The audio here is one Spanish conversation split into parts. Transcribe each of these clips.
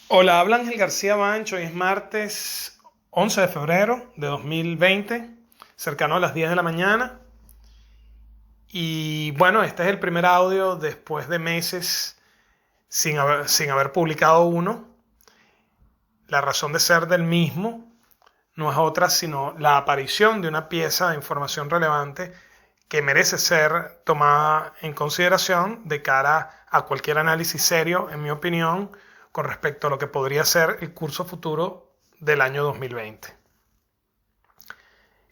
Hola, habla Ángel García Bancho. Hoy es martes 11 de febrero de 2020, cercano a las 10 de la mañana. Y bueno, este es el primer audio después de meses sin haber publicado uno. La razón de ser del mismo no es otra sino la aparición de una pieza de información relevante que merece ser tomada en consideración de cara a cualquier análisis serio, en mi opinión, con respecto a lo que podría ser el curso futuro del año 2020.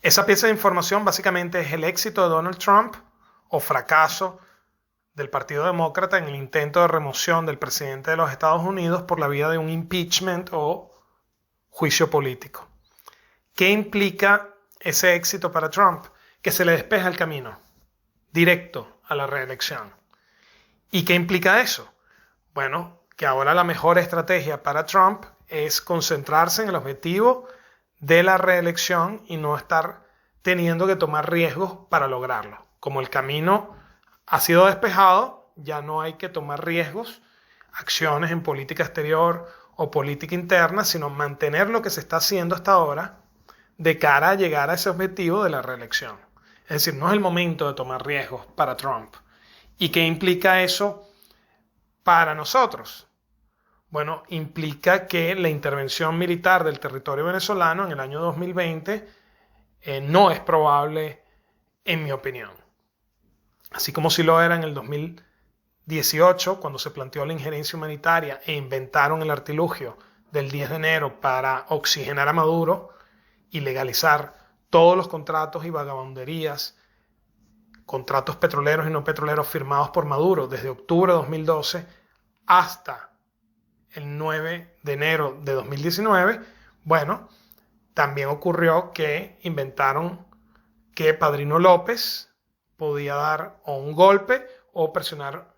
Esa pieza de información básicamente es el éxito de Donald Trump o fracaso del Partido Demócrata en el intento de remoción del presidente de los Estados Unidos por la vía de un impeachment o juicio político. ¿Qué implica ese éxito para Trump? Que se le despeja el camino directo a la reelección. ¿Y qué implica eso? Bueno, que ahora la mejor estrategia para Trump es concentrarse en el objetivo de la reelección y no estar teniendo que tomar riesgos para lograrlo. Como el camino ha sido despejado, ya no hay que tomar riesgos, acciones en política exterior o política interna, sino mantener lo que se está haciendo hasta ahora de cara a llegar a ese objetivo de la reelección. Es decir, no es el momento de tomar riesgos para Trump. ¿Y qué implica eso para nosotros? Bueno, implica que la intervención militar del territorio venezolano en el año 2020 no es probable, en mi opinión. Así como si lo era en el 2018, cuando se planteó la injerencia humanitaria e inventaron el artilugio del 10 de enero para oxigenar a Maduro y legalizar todos los contratos y vagabunderías, contratos petroleros y no petroleros firmados por Maduro desde octubre de 2012 hasta el 9 de enero de 2019, bueno, también ocurrió que inventaron que Padrino López podía dar o un golpe o presionar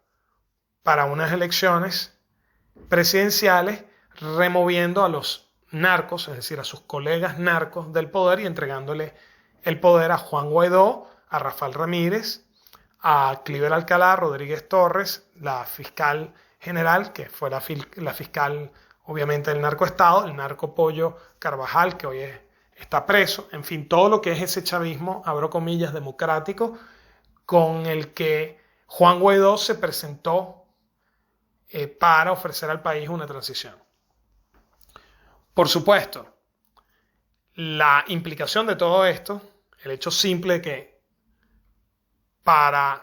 para unas elecciones presidenciales removiendo a los narcos, es decir, a sus colegas narcos del poder y entregándole el poder a Juan Guaidó, a Rafael Ramírez, a Cliver Alcalá, Rodríguez Torres, la fiscal general, que fue la fiscal obviamente del narcoestado, el narcopollo Carvajal, que hoy está preso, en fin, todo lo que es ese chavismo, abro comillas, democrático, con el que Juan Guaidó se presentó para ofrecer al país una transición. Por supuesto, la implicación de todo esto, el hecho simple de que para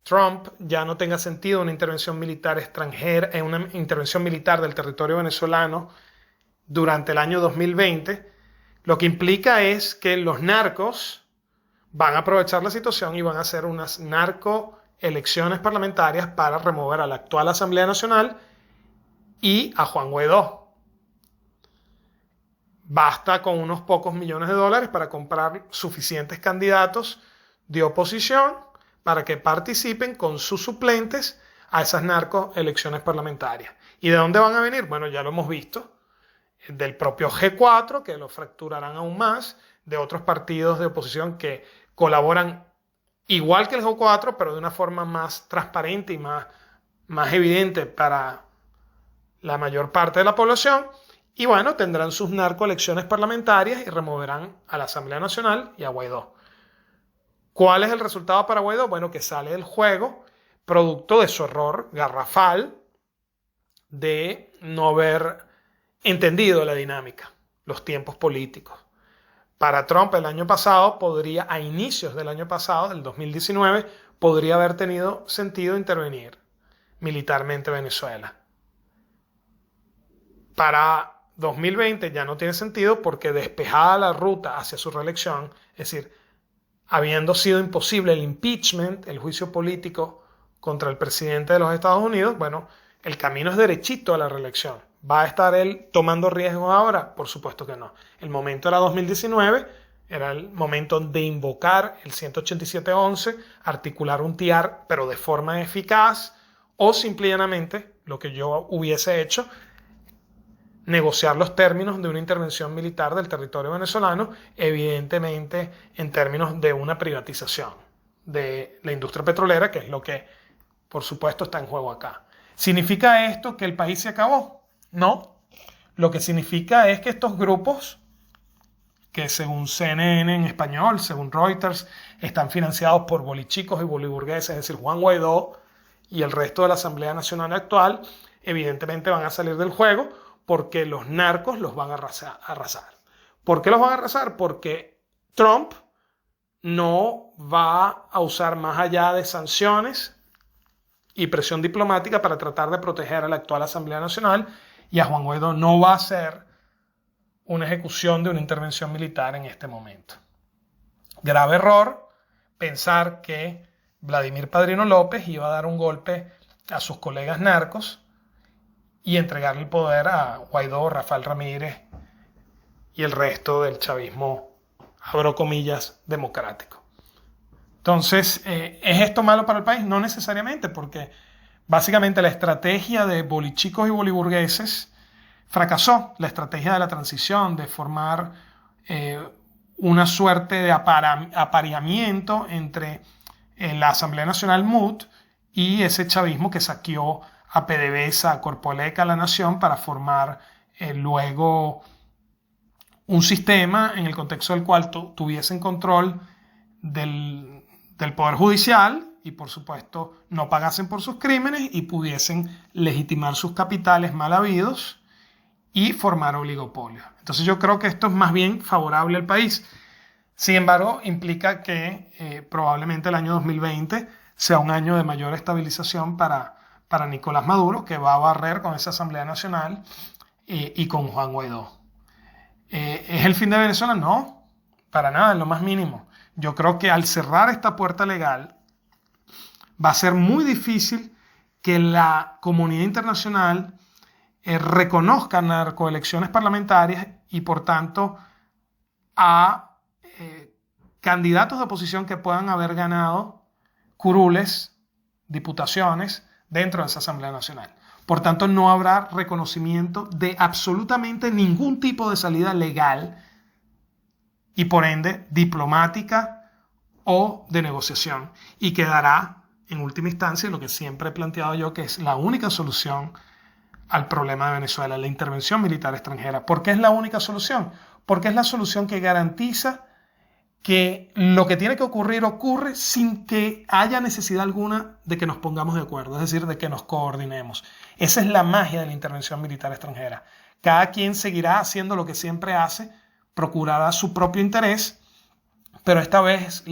Trump ya no tenga sentido una intervención militar extranjera, una intervención militar del territorio venezolano durante el año 2020, lo que implica es que los narcos van a aprovechar la situación y van a hacer unas narcoelecciones parlamentarias para remover a la actual Asamblea Nacional y a Juan Guaidó. Basta con unos pocos millones de dólares para comprar suficientes candidatos de oposición para que participen con sus suplentes a esas narcoelecciones parlamentarias. ¿Y de dónde van a venir? Bueno, ya lo hemos visto. Del propio G4, que lo fracturarán aún más, de otros partidos de oposición que colaboran igual que el G4, pero de una forma más transparente y más evidente para la mayor parte de la población. Y bueno, tendrán sus narcoelecciones parlamentarias y removerán a la Asamblea Nacional y a Guaidó. ¿Cuál es el resultado para Guaidó? Bueno, que sale del juego producto de su error garrafal de no haber entendido la dinámica, los tiempos políticos. Para Trump el año pasado a inicios del año pasado, del 2019, podría haber tenido sentido intervenir militarmente Venezuela. Para 2020 ya no tiene sentido porque despejada la ruta hacia su reelección, es decir, habiendo sido imposible el impeachment, el juicio político contra el presidente de los Estados Unidos, bueno, el camino es derechito a la reelección. ¿Va a estar él tomando riesgos ahora? Por supuesto que no. El momento era 2019, era el momento de invocar el 187.11, articular un TIAR, pero de forma eficaz, o simplemente, lo que yo hubiese hecho, negociar los términos de una intervención militar del territorio venezolano, evidentemente en términos de una privatización de la industria petrolera, que es lo que, por supuesto, está en juego acá. ¿Significa esto que el país se acabó? No, lo que significa es que estos grupos, que según CNN en español, según Reuters, están financiados por bolichicos y boliburgueses, es decir, Juan Guaidó y el resto de la Asamblea Nacional actual, evidentemente van a salir del juego porque los narcos los van a arrasar. ¿Por qué los van a arrasar? Porque Trump no va a usar más allá de sanciones y presión diplomática para tratar de proteger a la actual Asamblea Nacional, y a Juan Guaidó no va a hacer una ejecución de una intervención militar en este momento. Grave error pensar que Vladimir Padrino López iba a dar un golpe a sus colegas narcos y entregarle el poder a Guaidó, Rafael Ramírez y el resto del chavismo, abro comillas, democrático. Entonces, ¿es esto malo para el país? No necesariamente, porque básicamente la estrategia de bolichicos y boliburgueses fracasó. La estrategia de la transición, de formar una suerte de apareamiento entre la Asamblea Nacional MUT y ese chavismo que saqueó a PDVSA, a Corpoelec, a La Nación, para formar luego un sistema en el contexto del cual tuviesen control del Poder Judicial y, por supuesto, no pagasen por sus crímenes y pudiesen legitimar sus capitales mal habidos y formar oligopolios. Entonces yo creo que esto es más bien favorable al país. Sin embargo, implica que probablemente el año 2020 sea un año de mayor estabilización para Nicolás Maduro, que va a barrer con esa Asamblea Nacional y con Juan Guaidó. ¿Es el fin de Venezuela? No, para nada, en lo más mínimo. Yo creo que al cerrar esta puerta legal va a ser muy difícil que la comunidad internacional reconozca narcoelecciones parlamentarias y, por tanto, a candidatos de oposición que puedan haber ganado curules, diputaciones dentro de esa Asamblea Nacional. Por tanto, no habrá reconocimiento de absolutamente ningún tipo de salida legal y, por ende, diplomática o de negociación. Y quedará, en última instancia, lo que siempre he planteado yo, que es la única solución al problema de Venezuela, la intervención militar extranjera. ¿Por qué es la única solución? Porque es la solución que garantiza que lo que tiene que ocurrir ocurre sin que haya necesidad alguna de que nos pongamos de acuerdo, es decir, de que nos coordinemos. Esa es la magia de la intervención militar extranjera. Cada quien seguirá haciendo lo que siempre hace, procurará su propio interés, pero esta vez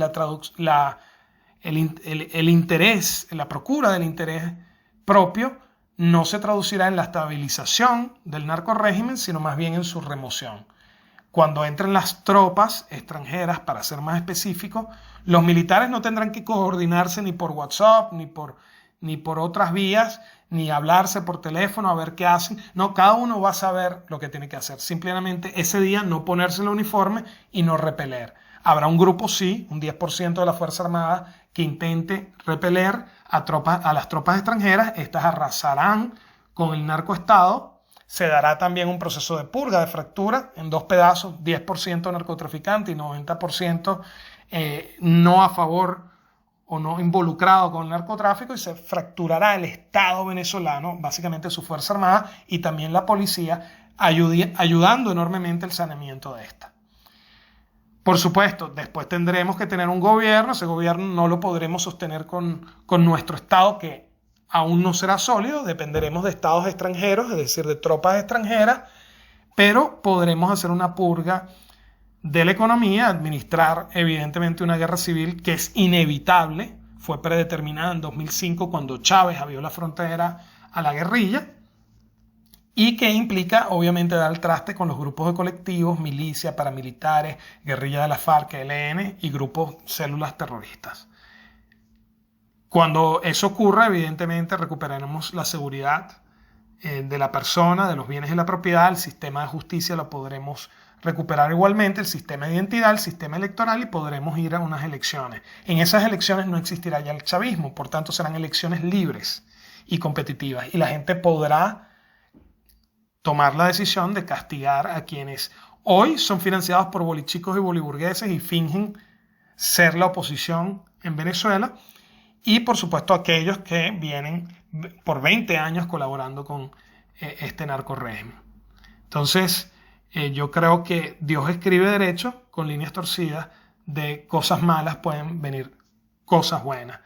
el interés, la procura del interés propio no se traducirá en la estabilización del narcorrégimen, sino más bien en su remoción. Cuando entren las tropas extranjeras, para ser más específico, los militares no tendrán que coordinarse ni por WhatsApp, ni por otras vías, ni hablarse por teléfono a ver qué hacen. No, cada uno va a saber lo que tiene que hacer. Simplemente ese día no ponerse el uniforme y no repeler. Habrá un grupo, sí, un 10% de la Fuerza Armada que intente repeler a las tropas extranjeras. Estas arrasarán con el narcoestado. Se dará también un proceso de purga, de fractura, en dos pedazos, 10% narcotraficante y 90% no a favor o no involucrado con el narcotráfico, y se fracturará el Estado venezolano, básicamente su Fuerza Armada y también la policía, ayudando enormemente el saneamiento de esta. Por supuesto, después tendremos que tener un gobierno. Ese gobierno no lo podremos sostener con nuestro Estado, que aún no será sólido. Dependeremos de estados extranjeros, es decir, de tropas extranjeras, pero podremos hacer una purga de la economía, administrar evidentemente una guerra civil que es inevitable, fue predeterminada en 2005 cuando Chávez abrió la frontera a la guerrilla, y que implica obviamente dar el traste con los grupos de colectivos, milicias, paramilitares, guerrilla de la FARC, ELN y grupos, células terroristas. Cuando eso ocurra, evidentemente recuperaremos la seguridad de la persona, de los bienes y la propiedad. El sistema de justicia lo podremos recuperar igualmente, el sistema de identidad, el sistema electoral, y podremos ir a unas elecciones. En esas elecciones no existirá ya el chavismo, por tanto serán elecciones libres y competitivas, y la gente podrá tomar la decisión de castigar a quienes hoy son financiados por bolichicos y boliburgueses y fingen ser la oposición en Venezuela, y por supuesto aquellos que vienen por 20 años colaborando con este narcorrégimen. Entonces, yo creo que Dios escribe derecho con líneas torcidas. De cosas malas pueden venir cosas buenas.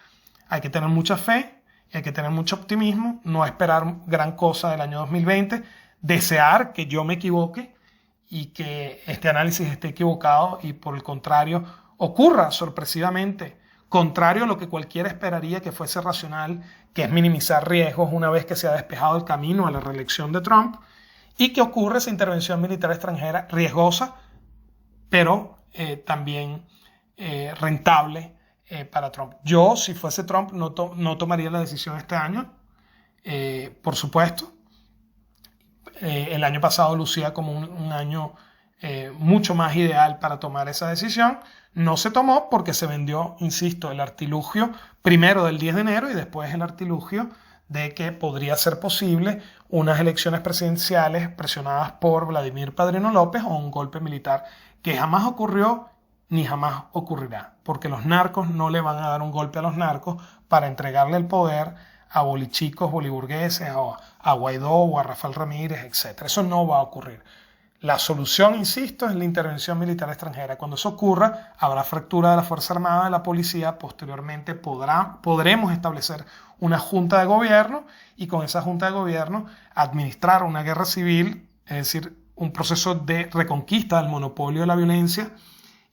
Hay que tener mucha fe, hay que tener mucho optimismo, no esperar gran cosa del año 2020, desear que yo me equivoque y que este análisis esté equivocado y por el contrario ocurra sorpresivamente, contrario a lo que cualquiera esperaría que fuese racional, que es minimizar riesgos una vez que se ha despejado el camino a la reelección de Trump, y que ocurra esa intervención militar extranjera riesgosa, pero también rentable para Trump. Yo, si fuese Trump, no tomaría la decisión este año, por supuesto. El año pasado lucía como un año mucho más ideal para tomar esa decisión. No se tomó porque se vendió, insisto, el artilugio primero del 10 de enero y después el artilugio de que podría ser posible unas elecciones presidenciales presionadas por Vladimir Padrino López o un golpe militar que jamás ocurrió ni jamás ocurrirá, porque los narcos no le van a dar un golpe a los narcos para entregarle el poder a bolichicos, boliburgueses, a Guaidó o a Rafael Ramírez, etc. Eso no va a ocurrir. La solución, insisto, es la intervención militar extranjera. Cuando eso ocurra, habrá fractura de la Fuerza Armada, de la policía. Posteriormente podremos establecer una junta de gobierno y con esa junta de gobierno administrar una guerra civil, es decir, un proceso de reconquista del monopolio de la violencia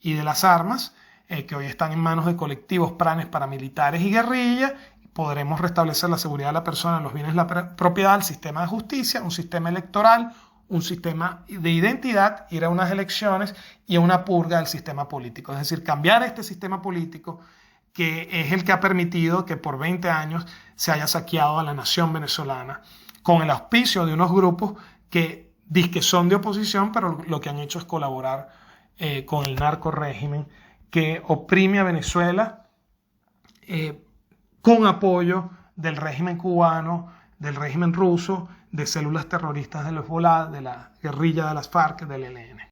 y de las armas, que hoy están en manos de colectivos, planes paramilitares y guerrillas. Podremos restablecer la seguridad de la persona, los bienes de la propiedad, el sistema de justicia, un sistema electoral, un sistema de identidad, ir a unas elecciones y a una purga del sistema político. Es decir, cambiar este sistema político que es el que ha permitido que por 20 años se haya saqueado a la nación venezolana con el auspicio de unos grupos que dizque son de oposición, pero lo que han hecho es colaborar con el narco régimen que oprime a Venezuela con apoyo del régimen cubano, del régimen ruso, de células terroristas del Hezbollah, de la guerrilla de las FARC, del ELN.